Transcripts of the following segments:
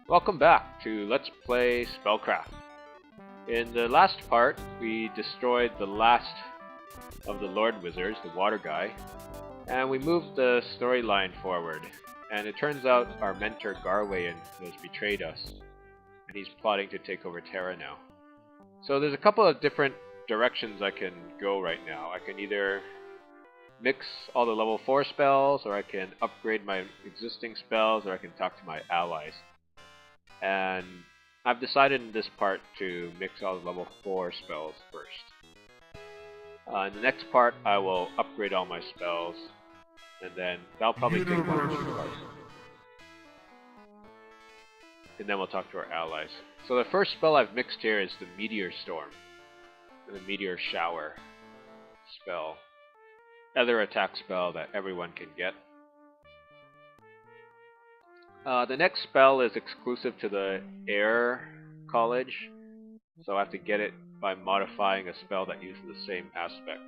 Welcome back to Let's Play SpellCraft. In the last part, we destroyed the last of the Lord Wizards, the water guy, and we moved the storyline forward. And it turns out our mentor Garwain has betrayed us, and he's plotting to take over Terra now. So there's a couple of different directions I can go right now. I can either mix all the level 4 spells, or I can upgrade my existing spells, or I can talk to my allies. And I've decided in this part to mix all the level 4 spells first. In the next part, I will upgrade all my spells, and then that'll probably take 1 or 2 parts. And then we'll talk to our allies. So the first spell I've mixed here is the Meteor Storm, the Meteor Shower spell. Other attack spell that everyone can get. The next spell is exclusive to the Air College, so I have to get it by modifying a spell that uses the same aspect.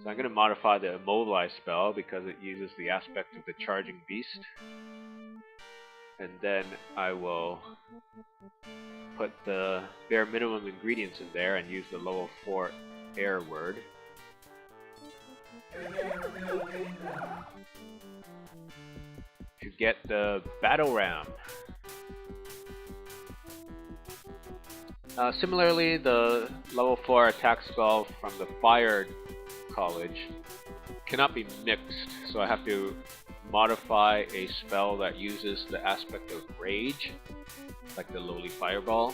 So I'm going to modify the Immobilize spell because it uses the aspect of the Charging Beast. And then I will put the bare minimum ingredients in there and use the level 4 Air word. To get the Battle Ram. Similarly, the level 4 attack spell from the Fire College cannot be mixed, so I have to modify a spell that uses the aspect of Rage, like the Lowly Fireball,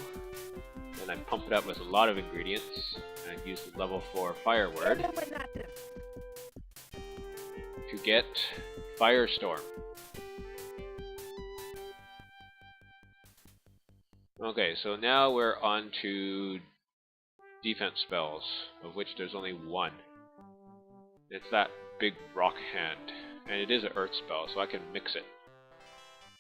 and I pump it up with a lot of ingredients, and use the level 4 Fire word to get Firestorm. Okay, so now we're on to defense spells, of which there's only one. It's that big rock hand, and it is an earth spell, so I can mix it.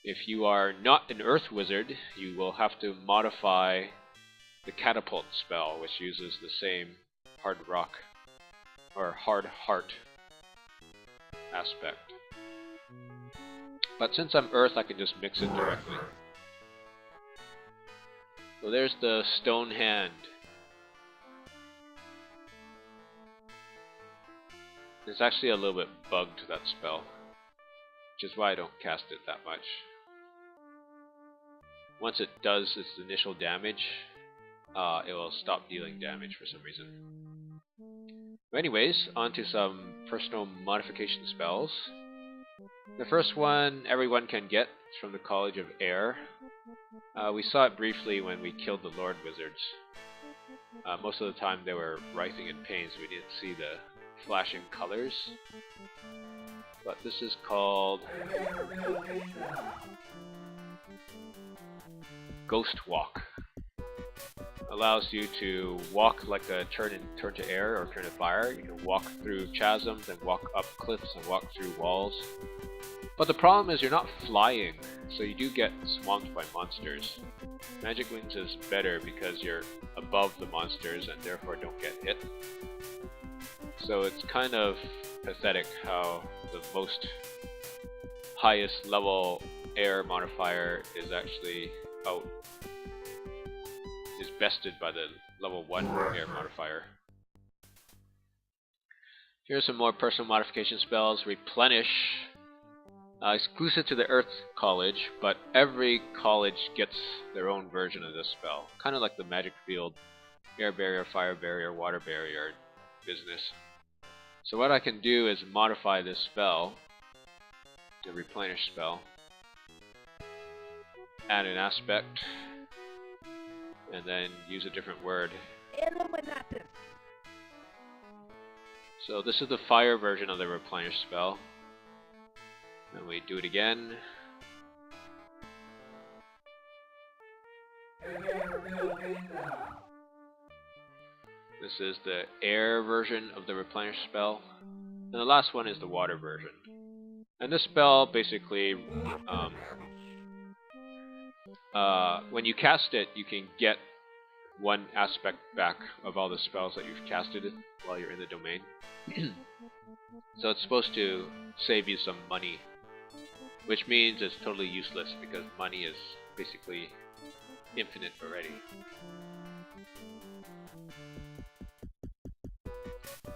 If you are not an earth wizard, you will have to modify the catapult spell, which uses the same hard rock, or hard heart aspect. But since I'm earth, I can just mix it directly. So there's the Stone Hand. It's actually a little bit bugged, that spell, which is why I don't cast it that much. Once it does its initial damage, it will stop dealing damage for some reason. But anyways, on to some personal modification spells. The first one everyone can get is from the College of Air. We saw it briefly when we killed the Lord Wizards. Most of the time they were writhing in pain, so we didn't see the flashing colors. But this is called Ghost Walk. Allows you to walk like a turn to air or turn to fire. You can walk through chasms and walk up cliffs and walk through walls. But the problem is you're not flying, so you do get swamped by monsters. Magic Wings is better because you're above the monsters and therefore don't get hit. So it's kind of pathetic how the most highest level air modifier is actually is bested by the level 1 air modifier. Here's some more personal modification spells. Replenish. Exclusive to the Earth College, but every college gets their own version of this spell. Kind of like the Magic Field, Air Barrier, Fire Barrier, Water Barrier business. So what I can do is modify this spell, the Replenish spell, add an aspect, and then use a different word. So this is the Fire version of the Replenish spell. And we do it again. This is the Air version of the Replenish spell. And the last one is the Water version. And this spell basically, when you cast it, you can get one aspect back of all the spells that you've casted while you're in the domain. So it's supposed to save you some money, which means it's totally useless because money is basically infinite already.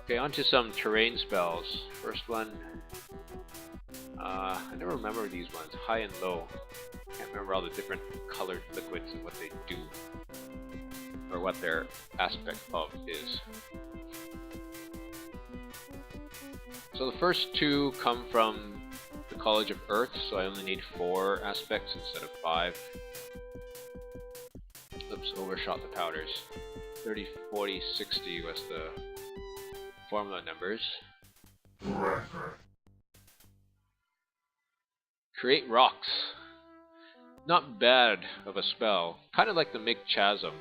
Okay, on to some terrain spells. First one, I never remember these ones, high and low. Can't remember all the different colored liquids and what they do, or what their aspect of is. So the first two come from the College of Earth, so I only need 4 aspects instead of 5. Oops, overshot the powders. 30, 40, 60 was the formula numbers. Create rocks. Not bad of a spell. Kind of like the Make Chasm.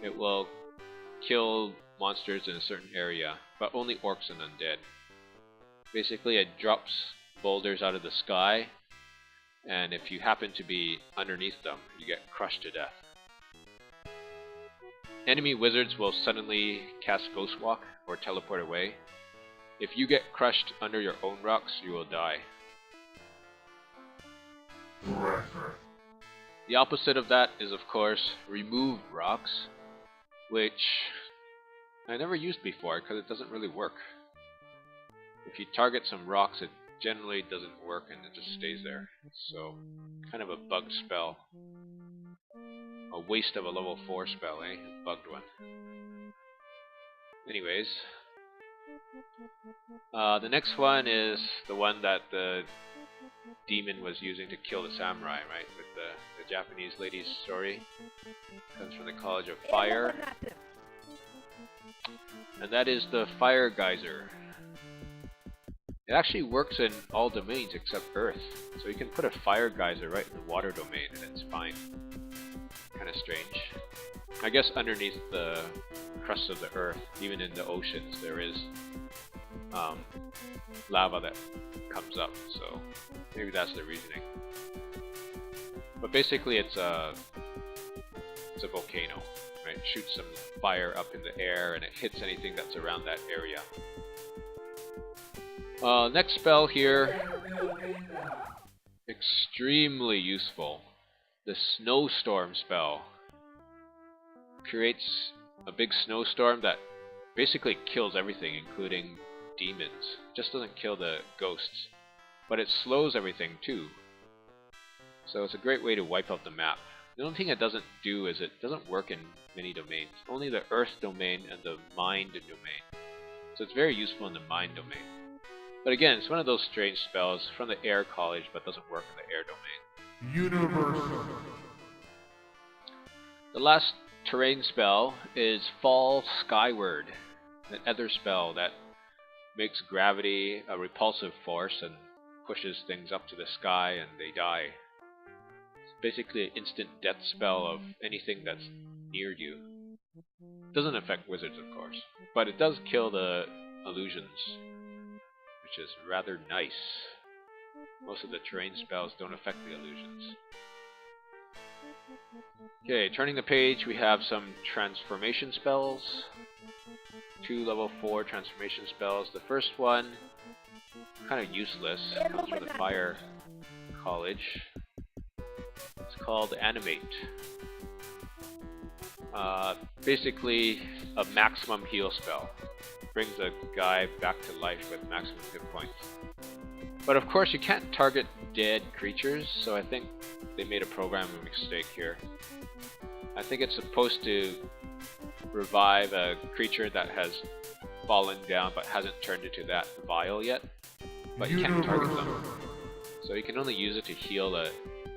It will kill monsters in a certain area, but only orcs and undead. Basically, it drops boulders out of the sky, and if you happen to be underneath them, you get crushed to death. Enemy wizards will suddenly cast Ghost Walk or teleport away. If you get crushed under your own rocks, you will die. The opposite of that is, of course, remove rocks, which I never used before because it doesn't really work. If you target some rocks, it generally doesn't work and it just stays there. So, kind of a bugged spell. A waste of a level 4 spell, eh? A bugged one. Anyways, the next one is the one that the demon was using to kill the samurai, right? With the Japanese lady's story. Comes from the College of Fire. And that is the Fire Geyser. It actually works in all domains except Earth. So you can put a Fire Geyser right in the water domain and it's fine. Kind of strange. I guess underneath the crust of the Earth, even in the oceans, there is lava that comes up, so maybe that's the reasoning. But basically it's a volcano, right? It shoots some fire up in the air and it hits anything that's around that area. Next spell here, extremely useful. The Snowstorm spell creates a big snowstorm that basically kills everything, including demons. Just doesn't kill the ghosts, but it slows everything too. So it's a great way to wipe out the map. The only thing it doesn't do is it doesn't work in many domains. Only the Earth domain and the Mind domain. So it's very useful in the Mind domain. But again, it's one of those strange spells from the Air College, but doesn't work in the Air domain. Universal. The last terrain spell is Fall Skyward, an ether spell that makes gravity a repulsive force and pushes things up to the sky and they die. It's basically an instant death spell of anything that's near you. It doesn't affect wizards, of course, but it does kill the illusions, which is rather nice. Most of the terrain spells don't affect the illusions. Okay, turning the page, we have some transformation spells. 2 level 4 transformation spells. The first one, kind of useless, comes from the Fire College. It's called Animate. Basically, a maximum heal spell. Brings a guy back to life with maximum hit points. But of course, you can't target dead creatures, so I think they made a programming mistake here. I think it's supposed to revive a creature that has fallen down but hasn't turned into that vial yet. But you can't target them. So you can only use it to heal a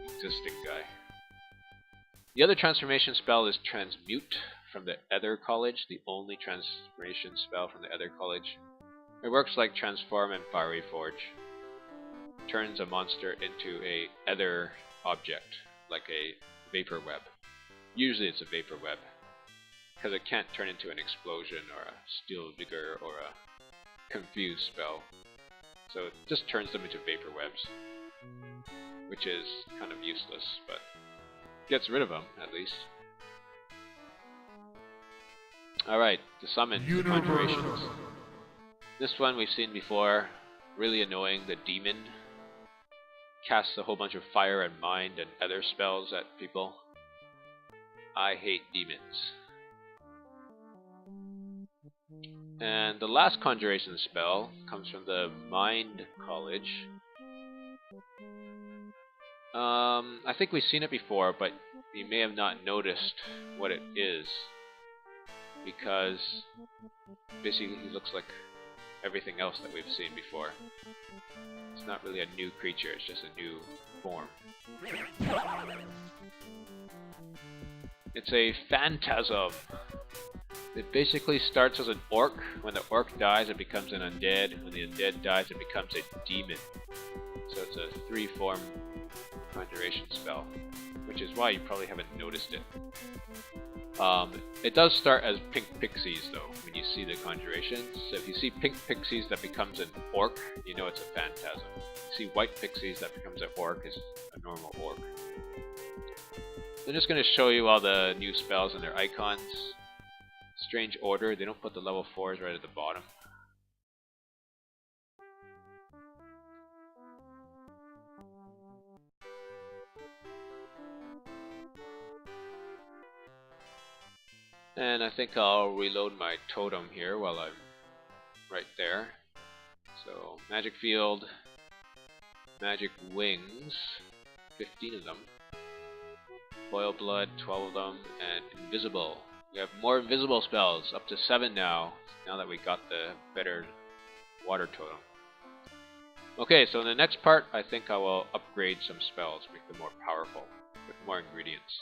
existing guy. The other transformation spell is Transmute from the Ether College, the only transformation spell from the Ether College. It works like Transform and Fiery Forge. Turns a monster into a ether object, like a vapor web. Usually it's a vapor web, because it can't turn into an explosion or a steel vigor or a confuse spell. So it just turns them into vapor webs, which is kind of useless, but gets rid of them at least. Alright, to summon the conjurations. This one we've seen before, really annoying, the demon. casts a whole bunch of fire and mind and other spells at people. I hate demons. And the last conjuration spell comes from the Mind College. I think we've seen it before, but you may have not noticed what it is, because basically he looks like everything else that we've seen before. It's not really a new creature, it's just a new form. It's a Phantasm. It basically starts as an orc. When the orc dies, it becomes an undead. When the undead dies, it becomes a demon. So it's a 3-form conjuration spell, which is why you probably haven't noticed it. It does start as pink pixies though, when you see the conjurations. So if you see pink pixies that becomes an orc, you know it's a Phantasm. If you see white pixies that becomes an orc, it's a normal orc. I'm just going to show you all the new spells and their icons. Strange order, they don't put the level 4s right at the bottom. And I think I'll reload my totem here while I'm right there. So, Magic Field, Magic Wings, 15 of them. Boil Blood, 12 of them, and Invisible. We have more invisible spells, up to 7 now that we got the better water totem. Okay, so in the next part, I think I will upgrade some spells, make them more powerful, with more ingredients.